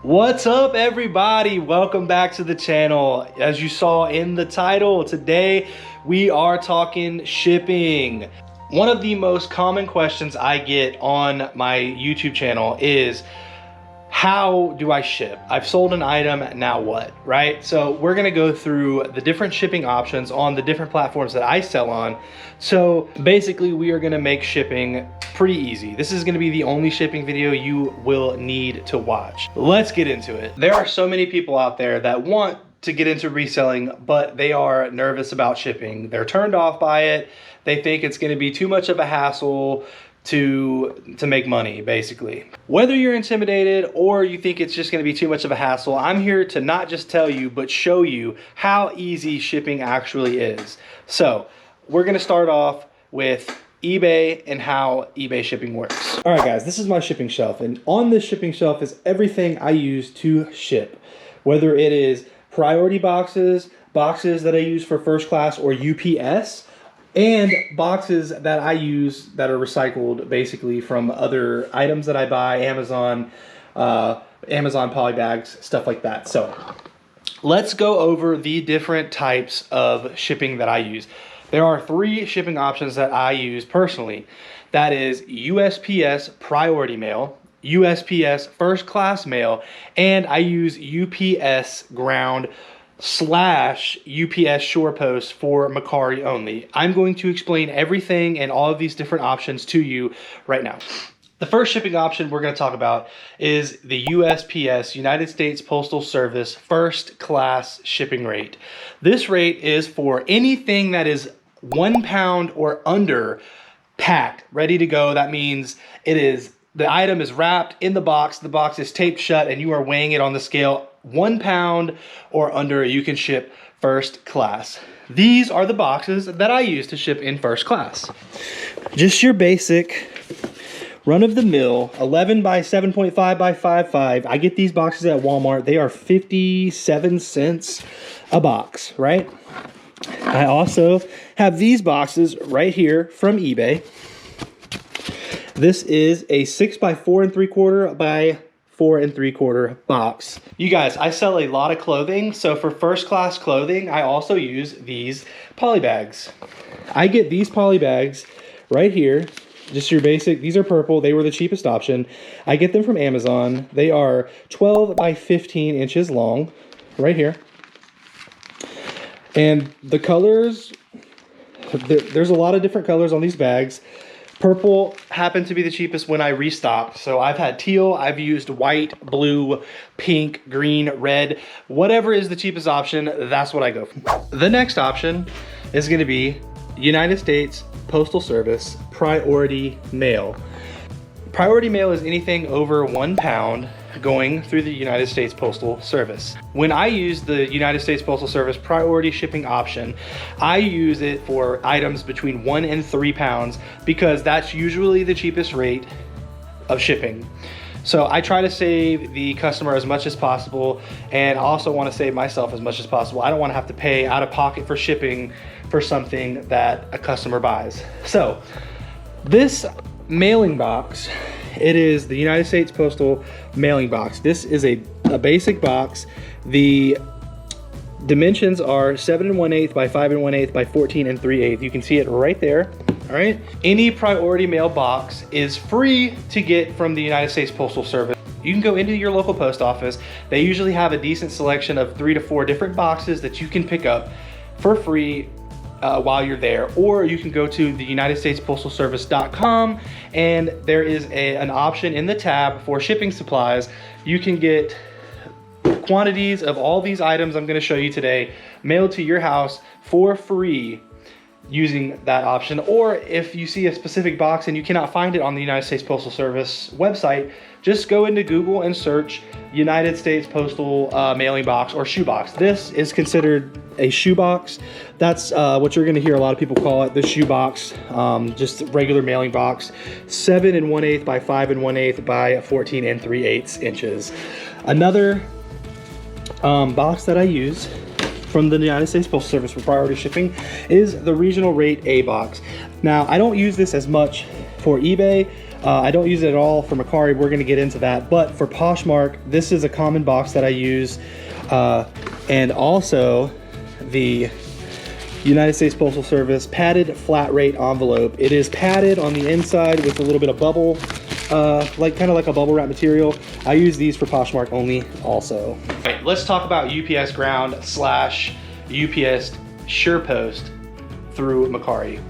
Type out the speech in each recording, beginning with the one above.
What's up, everybody? Welcome back to the channel. As you saw in the title, today we are talking shipping. One of the most common questions I get on my YouTube channel is, how do I ship? I've sold an item, now what, right? So we're gonna go through the different shipping options on the different platforms that I sell on. So basically we are gonna make shipping pretty easy. This is gonna be the only shipping video you will need to watch. Let's get into it. There are so many people out there that want to get into reselling, but they are nervous about shipping. They're turned off by it. They think it's gonna be too much of a hassle to make money, basically. Whether you're intimidated or you think it's just gonna be too much of a hassle, I'm here to not just tell you, but show you how easy shipping actually is. So we're gonna start off with eBay and how eBay shipping works. All right, guys, this is my shipping shelf, and on this shipping shelf is everything I use to ship. Whether it is priority boxes, boxes that I use for first class or UPS, and boxes that I use that are recycled basically from other items that I buy, Amazon polybags, stuff like that. So let's go over the different types of shipping that I use. There are 3 shipping options that I use personally. That is USPS priority mail, USPS first class mail, and I use UPS ground / UPS shore post for mercari only. I'm going to explain everything and all of these different options to you right now. The first shipping option we're going to talk about is the USPS, United States Postal Service first class shipping rate. This rate is for anything that is 1 pound or under, packed, ready to go. That means the item is wrapped in the box is taped shut, and you are weighing it on the scale. 1 pound or under, you can ship first class. These are the boxes that I use to ship in first class. Just your basic run-of-the-mill 11 by 7.5 by 5.5. I get these boxes at Walmart. They are 57 cents a box, right? I also have these boxes right here from eBay. This is a 6 by 4 3/4 by 4 3/4 box. You guys, I sell a lot of clothing, so for first class clothing, I also use these poly bags. I get these poly bags right here, just your basic, these are purple, they were the cheapest option. I get them from Amazon. They are 12 by 15 inches long, right here. And the colors, there's a lot of different colors on these bags. Purple happened to be the cheapest when I restocked. So I've had teal, I've used white, blue, pink, green, red. Whatever is the cheapest option, that's what I go for. The next option is gonna be United States Postal Service priority mail. Priority mail is anything over 1 pound going through the United States Postal Service. When I use the United States Postal Service priority shipping option, I use it for items between 1 and 3 pounds because that's usually the cheapest rate of shipping. So I try to save the customer as much as possible, and I also want to save myself as much as possible. I don't want to have to pay out of pocket for shipping for something that a customer buys. So this mailing box, it is the United States Postal mailing box. This is a basic box. The dimensions are 7 1/8 by 5 1/8 by 14 3/8. You can see it right there. All right. Any priority mail box is free to get from the United States Postal Service. You can go into your local post office. They usually have a decent selection of 3 to 4 different boxes that you can pick up for free while you're there, or you can go to the UnitedStatesPostalService.com, and there is an option in the tab for shipping supplies. You can get quantities of all these items I'm going to show you today mailed to your house for free using that option. Or if you see a specific box and you cannot find it on the United States Postal Service website, just go into Google and search United States Postal mailing box or shoebox. This is considered a shoebox. That's what you're going to hear a lot of people call it, the shoebox, just regular mailing box. 7 1/8 by 5 1/8 by 14 3/8 inches. Another box that I use from the United States Postal Service for priority shipping is the regional rate A box. Now, I don't use this as much for eBay. I don't use it at all for mercari. We're gonna get into that. But for Poshmark, this is a common box that I use. And also the United States Postal Service padded flat rate envelope. It is padded on the inside with a little bit of bubble, kind of like a bubble wrap material. I use these for Poshmark only also. Okay, let's talk about UPS Ground / UPS SurePost through mercari.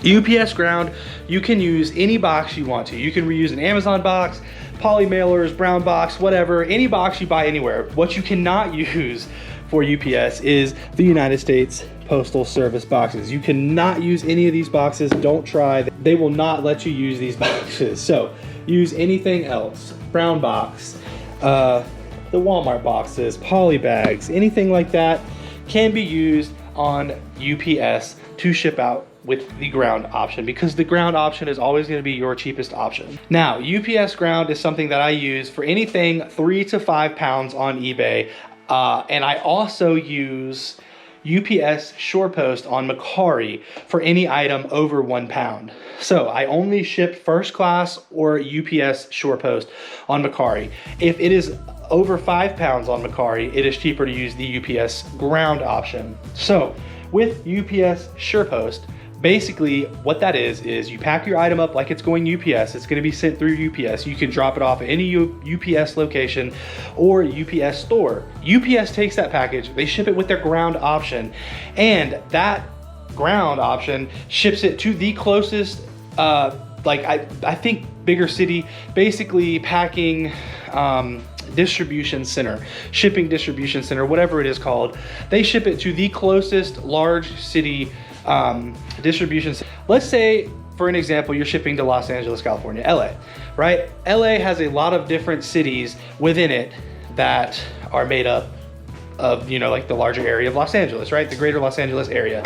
UPS Ground, you can use any box you want to. You can reuse an Amazon box, poly mailers, brown box, whatever, any box you buy anywhere. What you cannot use for UPS is the United States Postal Service boxes. You cannot use any of these boxes. Don't try. They will not let you use these boxes. So use anything else. Brown box, the Walmart boxes, poly bags, anything like that can be used on UPS to ship out with the ground option, because the ground option is always going to be your cheapest option. Now, UPS Ground is something that I use for anything 3 to 5 pounds on eBay. And I also use UPS SurePost on mercari for any item over 1 pound. So I only ship first class or UPS SurePost on mercari. If it is over 5 pounds on mercari, it is cheaper to use the UPS Ground option. So with UPS SurePost, basically what that is you pack your item up like it's going UPS. It's going to be sent through UPS. You can drop it off at any UPS location or UPS store. UPS takes that package, they ship it with their ground option, and that ground option ships it to the closest, I think bigger city, basically packing, distribution center, shipping distribution center, whatever it is called. They ship it to the closest large city distribution. Let's say, for an example, you're shipping to Los Angeles, California, LA, right? LA has a lot of different cities within it that are made up of, like the larger area of Los Angeles, right? The greater Los Angeles area.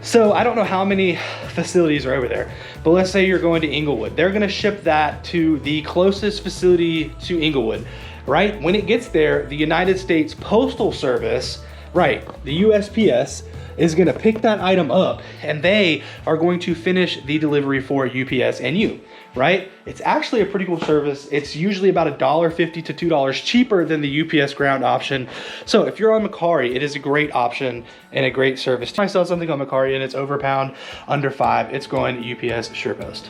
So I don't know how many facilities are over there, but let's say you're going to Inglewood. They're gonna ship that to the closest facility to Inglewood, right? When it gets there, the United States Postal Service, right, the USPS, is gonna pick that item up and they are going to finish the delivery for UPS and you, right? It's actually a pretty cool service. It's usually about $1.50 to $2 cheaper than the UPS Ground option. So if you're on mercari, it is a great option and a great service. If I sell something on mercari and it's over a pound, under 5, it's going to UPS SurePost.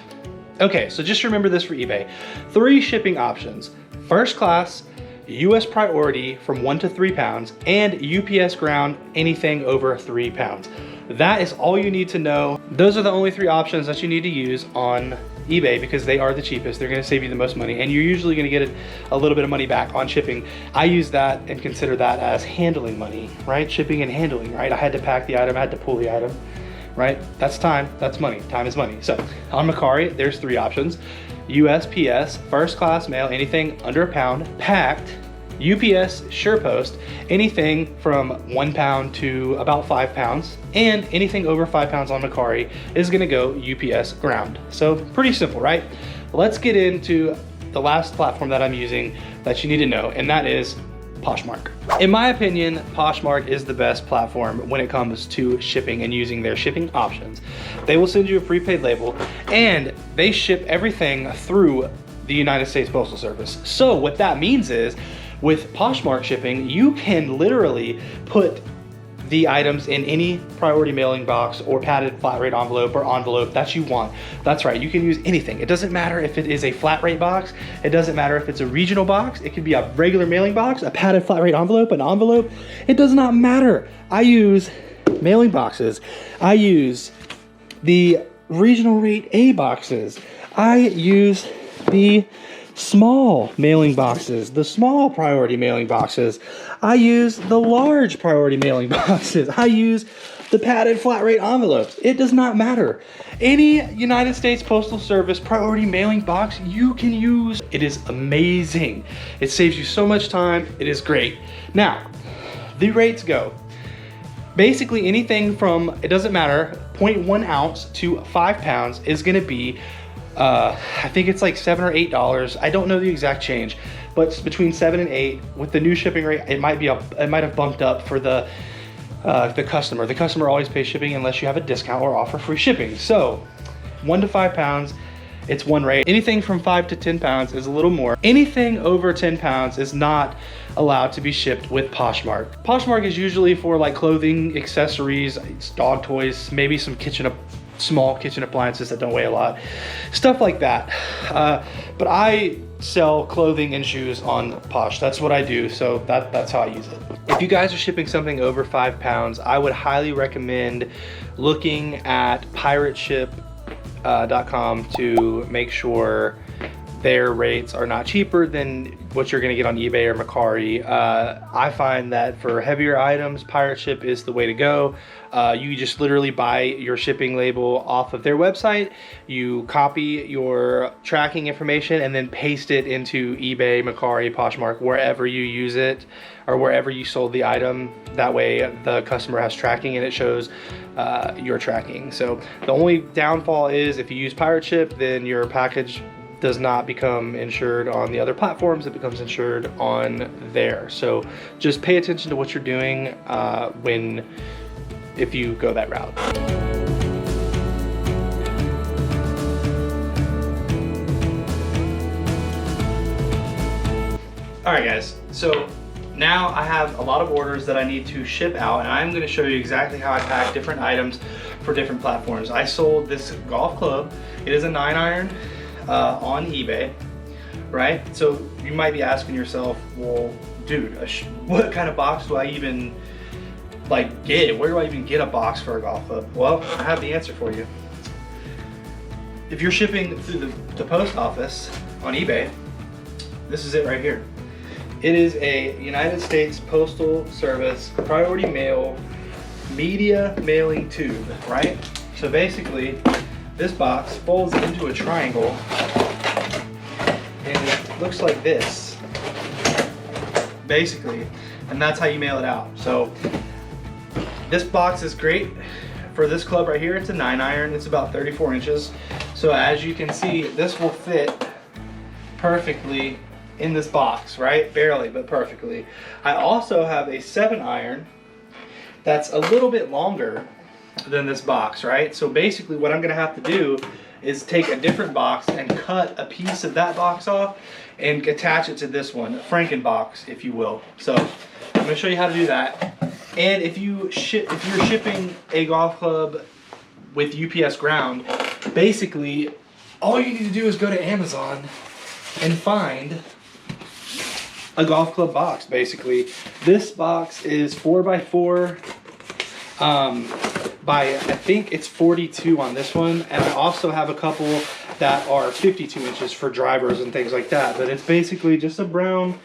Okay, so just remember this for eBay. 3 shipping options: first class, US priority from 1 to 3 pounds, and UPS Ground, anything over 3 pounds. That is all you need to know. Those are the only 3 options that you need to use on eBay because they are the cheapest. They're gonna save you the most money, and you're usually gonna get a little bit of money back on shipping. I use that and consider that as handling money, right? Shipping and handling, right? I had to pack the item, I had to pull the item, right? That's time, that's money. Time is money. So on mercari, there's 3 options. USPS, first class mail, anything under a pound, packed. UPS SurePost, anything from 1 pound to about 5 pounds, and anything over 5 pounds on mercari is gonna go UPS Ground. So pretty simple, right? Let's get into the last platform that I'm using that you need to know, and that is Poshmark. In my opinion, Poshmark is the best platform when it comes to shipping and using their shipping options. They will send you a prepaid label and they ship everything through the United States Postal Service. So what that means is, with Poshmark shipping, you can literally put the items in any priority mailing box or padded flat rate envelope or envelope that you want. That's right, you can use anything. It doesn't matter if it is a flat rate box, it doesn't matter if it's a regional box, it could be a regular mailing box, a padded flat rate envelope, an envelope, it does not matter. I use mailing boxes. I use the regional rate A boxes. I use the small mailing boxes, the small priority mailing boxes. I use the large priority mailing boxes. I use the padded flat rate envelopes. It does not matter. Any United States Postal Service priority mailing box you can use. It is amazing. It saves you so much time. It is great. Now, the rates go. Basically anything from, it doesn't matter, 0.1 ounce to 5 pounds is gonna be I think it's like $7 or $8. I don't know the exact change, but it's between 7 and 8. With the new shipping rate, it might have bumped up for the customer. The customer always pays shipping unless you have a discount or offer free shipping. So 1 to 5 pounds it's one rate. Anything from 5 to 10 pounds is a little more. Anything over 10 pounds is not allowed to be shipped with Poshmark. Poshmark is usually for like clothing, accessories, dog toys, maybe some small kitchen appliances that don't weigh a lot, stuff like that. But I sell clothing and shoes on Posh. That's what I do, so that's how I use it. If you guys are shipping something over 5 pounds, I would highly recommend looking at pirateship.com to make sure their rates are not cheaper than what you're gonna get on eBay or Mercari. I find that for heavier items, Pirate Ship is the way to go. You just literally buy your shipping label off of their website, you copy your tracking information and then paste it into eBay, Mercari, Poshmark, wherever you use it or wherever you sold the item. That way the customer has tracking and it shows your tracking. So the only downfall is if you use Pirate Ship, then your package does not become insured on the other platforms, it becomes insured on there. So just pay attention to what you're doing if you go that route. All right guys, so now I have a lot of orders that I need to ship out, and I'm gonna show you exactly how I pack different items for different platforms. I sold this golf club. It is a 9-iron. On eBay, right? So you might be asking yourself, well, dude, what kind of box do I even like get? Where do I even get a box for a golf club? Well, I have the answer for you. If you're shipping through the post office on eBay, this is it right here. It is a United States Postal Service priority mail media mailing tube, right? So basically, this box folds into a triangle and it looks like this, basically, and that's how you mail it out. So this box is great for this club right here. It's a 9-iron, it's about 34 inches. So as you can see, this will fit perfectly in this box, right? Barely, but perfectly. I also have a 7-iron that's a little bit longer than this box, right? So basically what I'm gonna have to do is take a different box and cut a piece of that box off and attach it to this one, a Franken box, if you will. So I'm gonna show you how to do that. And if you're shipping a golf club with UPS ground, basically all you need to do is go to Amazon and find a golf club box. Basically, this box is 4x4 by, I think it's 42 on this one, and I also have a couple that are 52 inches for drivers and things like that. But it's basically just a brown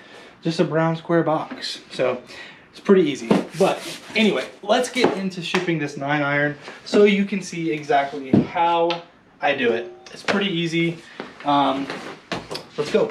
square box. So it's pretty easy. But anyway, let's get into shipping this 9-iron so you can see exactly how I do it. It's pretty easy. Let's go.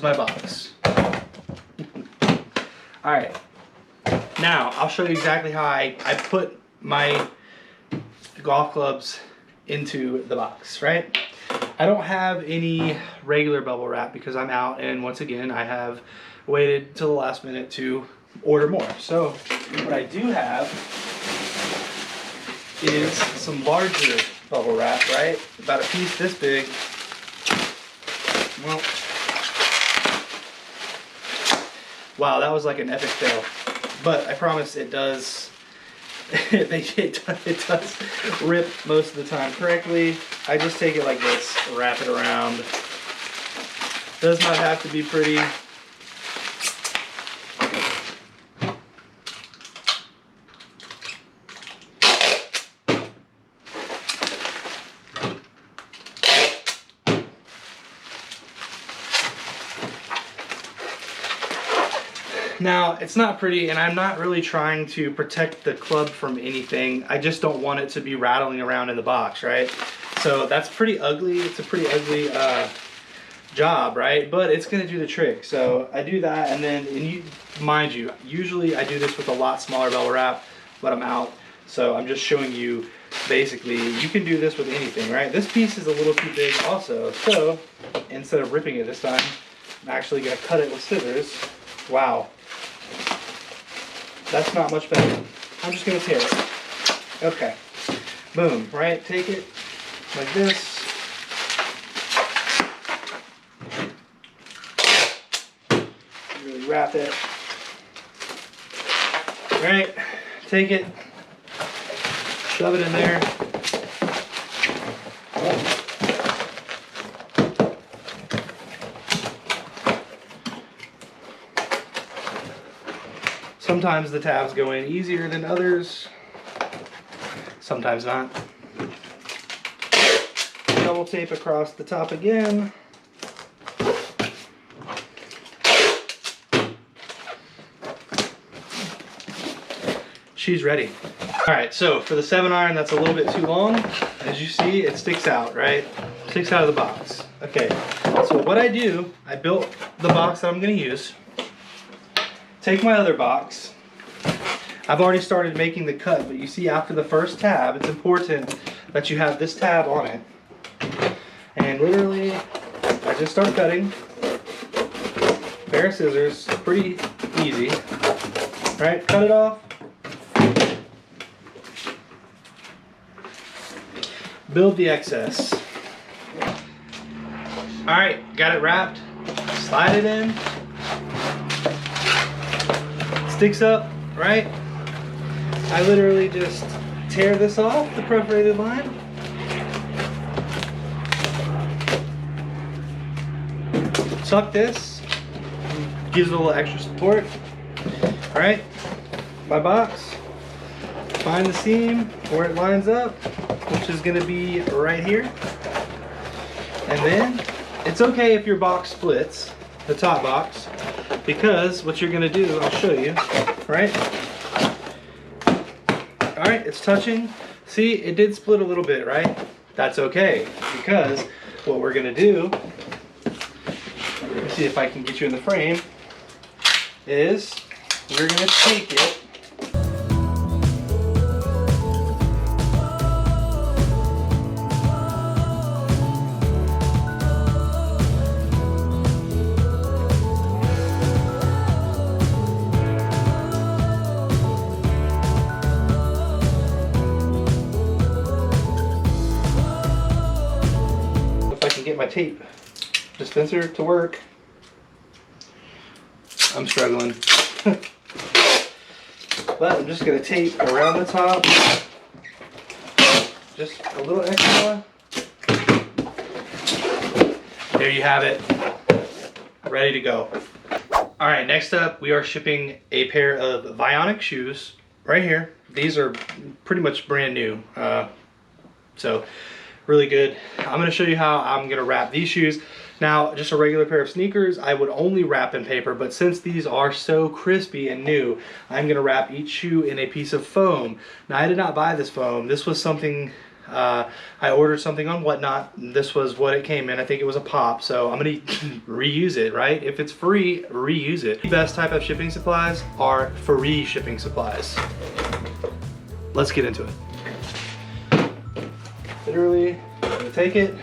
My box. All right, now I'll show you exactly how I put my golf clubs into the box, right? I don't have any regular bubble wrap because I'm out, and once again I have waited till the last minute to order more. So what I do have is some larger bubble wrap, right? About a piece this big. Well, wow, that was like an epic fail. But I promise it does, it does rip most of the time correctly. I just take it like this, wrap it around. Does not have to be pretty. Now, it's not pretty, and I'm not really trying to protect the club from anything. I just don't want it to be rattling around in the box, right? So that's pretty ugly. It's a pretty ugly job, right? But it's gonna do the trick. So I do that, and then, mind you, usually I do this with a lot smaller bubble wrap, but I'm out. So I'm just showing you, basically, you can do this with anything, right? This piece is a little too big also. So instead of ripping it this time, I'm actually gonna cut it with scissors. Wow. That's not much better. I'm just gonna tear it. Okay. Boom, right? Take it like this. Really wrap it. Right? Take it. Shove it in there. Sometimes the tabs go in easier than others, sometimes not. Double tape across the top again. She's ready. All right, so for the 7-iron, that's a little bit too long. As you see, it sticks out, right? Sticks out of the box. Okay, so what I do, I built the box that I'm gonna use. Take my other box. I've already started making the cut, but you see after the first tab, it's important that you have this tab on it. And literally, I just start cutting. Pair of scissors, pretty easy. Right, cut it off. Build the excess. All right, got it wrapped. Slide it in. Sticks up, right? I literally just tear this off the perforated line. Tuck this, gives it a little extra support. All right, my box, find the seam where it lines up, which is gonna be right here. And then, it's okay if your box splits, the top box, because what you're gonna do, I'll show you, right? All right, it's touching. See, it did split a little bit, right? That's okay, because what we're gonna do, let me see if I can get you in the frame, is we're gonna take it, get my tape dispenser to work. I'm struggling. But I'm just going to tape around the top. Just a little extra. There you have it. Ready to go. Alright, next up we are shipping a pair of Vionic shoes right here. These are pretty much brand new. So really good. I'm going to show you how I'm going to wrap these shoes. Now, just a regular pair of sneakers, I would only wrap in paper, but since these are so crispy and new, I'm going to wrap each shoe in a piece of foam. Now, I did not buy this foam. This was something, I ordered something on Whatnot. This was what it came in. I think it was a pop, so I'm going to reuse it, right? If it's free, reuse it. The best type of shipping supplies are free shipping supplies. Let's get into it. Literally, I'm gonna take it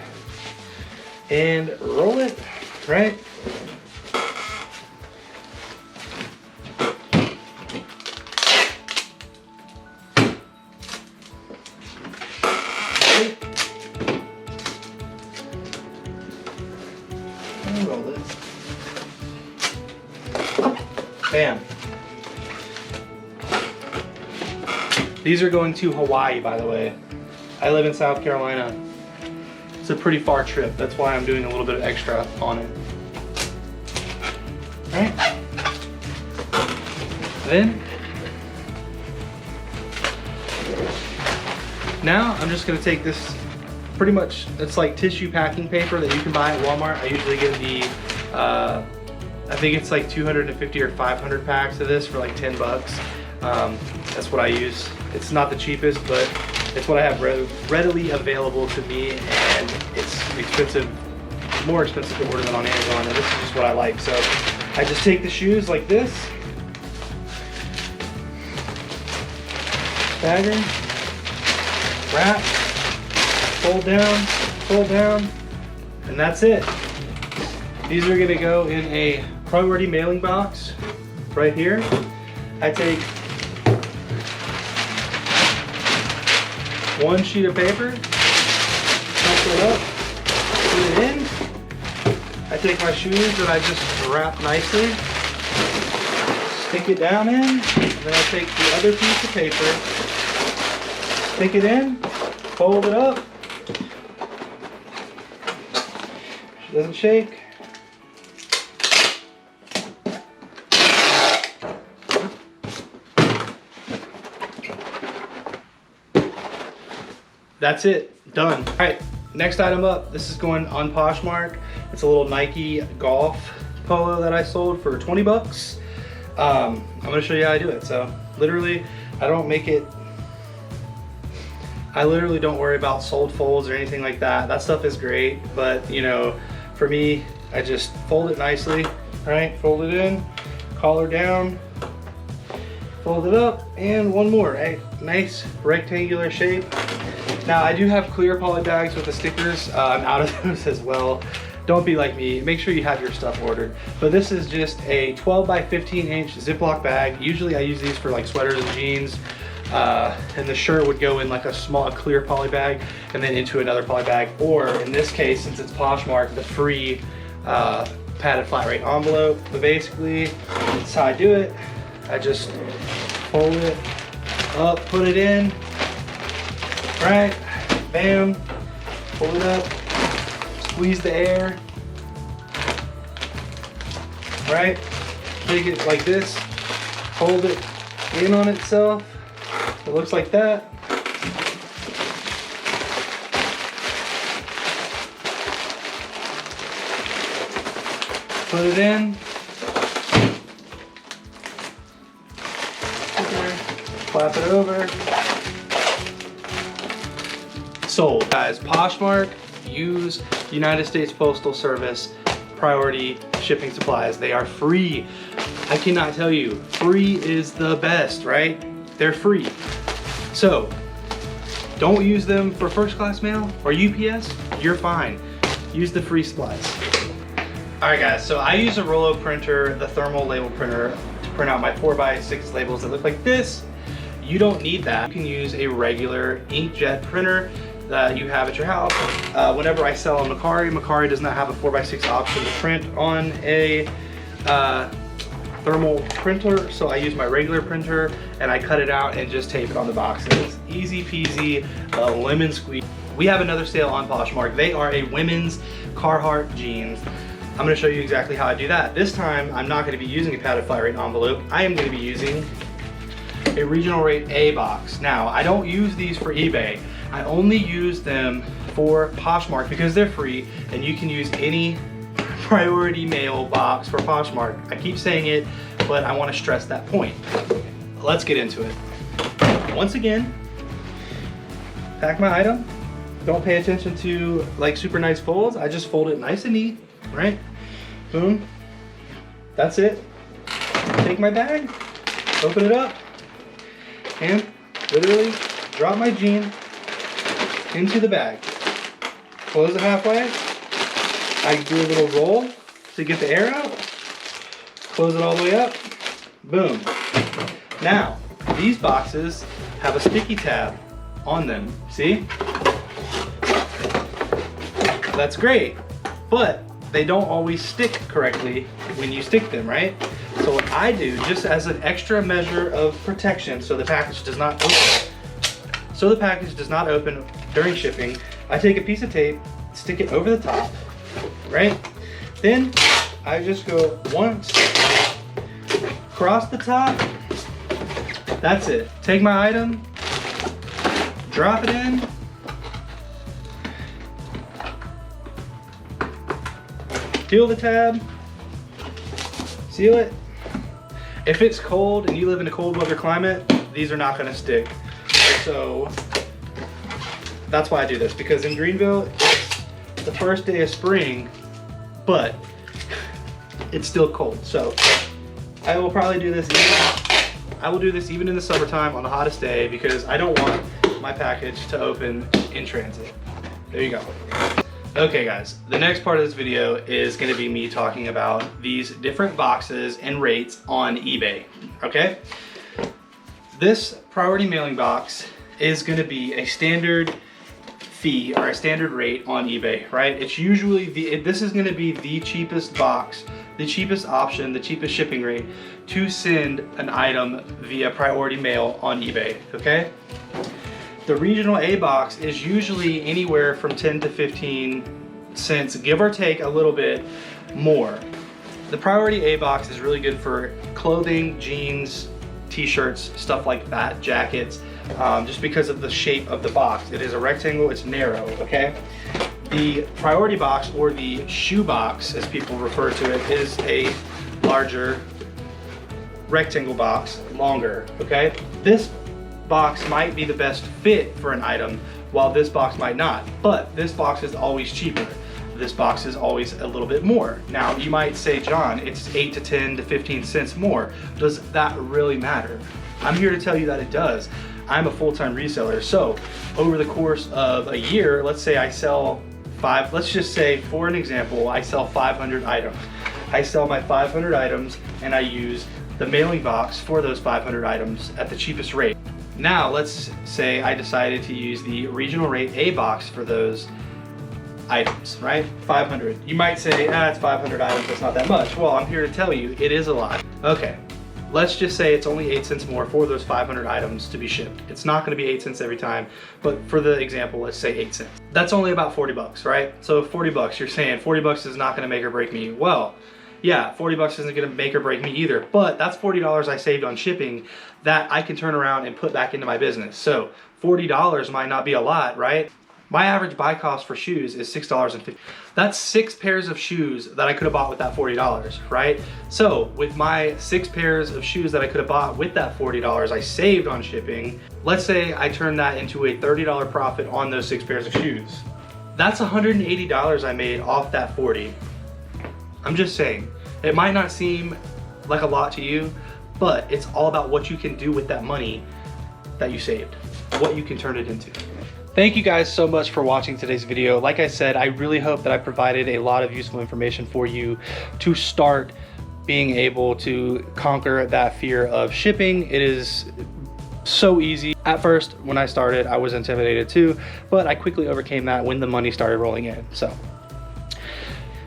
and roll it, right? And roll it. Bam. These are going to Hawaii, by the way. I live in South Carolina. It's a pretty far trip. That's why I'm doing a little bit of extra on it. All right. Then, now I'm just gonna take this, pretty much, it's like tissue packing paper that you can buy at Walmart. I usually get the I think it's like 250 or 500 packs of this for like 10 bucks. That's what I use. It's not the cheapest, but it's what I have readily available to me, and it's expensive, more expensive to order than on Amazon, and this is just what I like. So I just take the shoes like this, stagger, wrap, fold down, and that's it. These are gonna go in a priority mailing box right here. I take one sheet of paper, cut it up, put it in. I take my shoes that I just wrap nicely, stick it down in, and then I take the other piece of paper, stick it in, fold it up. It doesn't shake. That's it, done. All right, next item up, this is going on Poshmark. It's a little Nike golf polo that I sold for 20 bucks. I'm gonna show you how I do it. So literally, I literally don't worry about sold folds or anything like that. That stuff is great, but you know, for me, I just fold it nicely, right? Fold it in, collar down, fold it up, and one more, right? Nice rectangular shape. Now I do have clear poly bags with the stickers. I'm out of those as well. Don't be like me, make sure you have your stuff ordered. But this is just a 12 by 15 inch Ziploc bag. Usually I use these for like sweaters and jeans. And the shirt would go in like a clear poly bag and then into another poly bag. Or in this case, since it's Poshmark, the free padded flat rate envelope. But basically, that's how I do it. I just fold it up, put it in, right, bam, pull it up, squeeze the air, right, take it like this, hold it in on itself, it looks like that. Put it in, flap it over. Sold. Guys, Poshmark, use United States Postal Service priority shipping supplies. They are free. I cannot tell you, free is the best, right? They're free. So, don't use them for first class mail or UPS, you're fine. Use the free supplies. All right guys, so I use a Rollo printer, the thermal label printer, to print out my 4x6 labels that look like this. You don't need that. You can use a regular inkjet printer that you have at your house. Whenever I sell on mercari does not have a 4x6 option to print on a thermal printer, so I use my regular printer and I cut it out and just tape it on the boxes. Easy peasy, lemon squeeze. We have another sale on Poshmark. They are a women's Carhartt jeans. I'm gonna show you exactly how I do that. This time, I'm not gonna be using a padded flat rate envelope. I am gonna be using a regional rate A box. Now, I don't use these for eBay. I only use them for Poshmark because they're free and you can use any priority mail box for Poshmark. I keep saying it, but I want to stress that point. Let's get into it. Once again, pack my item. Don't pay attention to like super nice folds. I just fold it nice and neat, right? Boom. That's it. Take my bag, open it up, and literally drop my jean into the bag. Close it halfway. I do a little roll to get the air out. Close it all the way up. Boom. Now, these boxes have a sticky tab on them. See? That's great, but they don't always stick correctly when you stick them, right? So what I do, just as an extra measure of protection so the package does not open, during shipping, I take a piece of tape, stick it over the top, right? Then I just go once, across the top, that's it. Take my item, drop it in, peel the tab, seal it. If it's cold and you live in a cold weather climate, these are not gonna stick. So that's why I do this, because in Greenville, it's the first day of spring, but it's still cold. So I will probably do this even in the summertime on the hottest day, because I don't want my package to open in transit. There you go. Okay guys, the next part of this video is gonna be me talking about these different boxes and rates on eBay, okay? This priority mailing box is gonna be a standard fee or a standard rate on eBay, right? It's usually, this is gonna be the cheapest box, the cheapest option, the cheapest shipping rate to send an item via priority mail on eBay, okay? The regional A box is usually anywhere from 10 to 15 cents, give or take a little bit more. The priority A box is really good for clothing, jeans, t-shirts, stuff like that, jackets, just because of the shape of the box. It is a rectangle, it's narrow, okay? The priority box, or the shoe box as people refer to it, is a larger rectangle box, longer, okay? This box might be the best fit for an item, while this box might not, but this box is always cheaper. This box is always a little bit more. Now you might say, John, it's 8 to 10 to 15 cents more. Does that really matter? I'm here to tell you that it does. I'm a full-time reseller, so over the course of a year, let's say I sell let's just say, for an example, I sell 500 items. I sell my 500 items and I use the mailing box for those 500 items at the cheapest rate. Now, let's say I decided to use the regional rate A box for those items, right? 500. You might say, it's 500 items, that's not that much. Well, I'm here to tell you, it is a lot. Okay, let's just say it's only 8 cents more for those 500 items to be shipped. It's not gonna be 8 cents every time, but for the example, let's say 8 cents. That's only about 40 bucks, right? So 40 bucks, you're saying 40 bucks is not gonna make or break me. Well, yeah, 40 bucks isn't gonna make or break me either, but that's $40 I saved on shipping that I can turn around and put back into my business. So $40 might not be a lot, right? My average buy cost for shoes is $6.50. That's 6 pairs of shoes that I could have bought with that $40, right? So with my 6 pairs of shoes that I could have bought with that $40 I saved on shipping, let's say I turn that into a $30 profit on those 6 pairs of shoes. That's $180 I made off that 40. I'm just saying, it might not seem like a lot to you, but it's all about what you can do with that money that you saved, what you can turn it into. Thank you guys so much for watching today's video. Like I said, I really hope that I provided a lot of useful information for you to start being able to conquer that fear of shipping. It is so easy. At first, when I started, I was intimidated too, but I quickly overcame that when the money started rolling in. So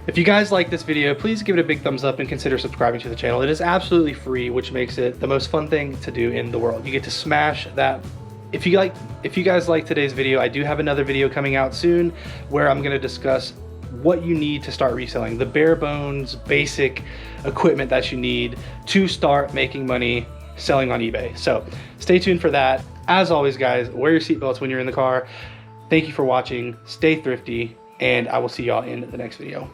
if you guys like this video, please give it a big thumbs up and consider subscribing to the channel. It is absolutely free, which makes it the most fun thing to do in the world. You get to smash that. If you guys like today's video, I do have another video coming out soon where I'm gonna discuss what you need to start reselling, the bare bones, basic equipment that you need to start making money selling on eBay. So stay tuned for that. As always, guys, wear your seatbelts when you're in the car. Thank you for watching, stay thrifty, and I will see y'all in the next video.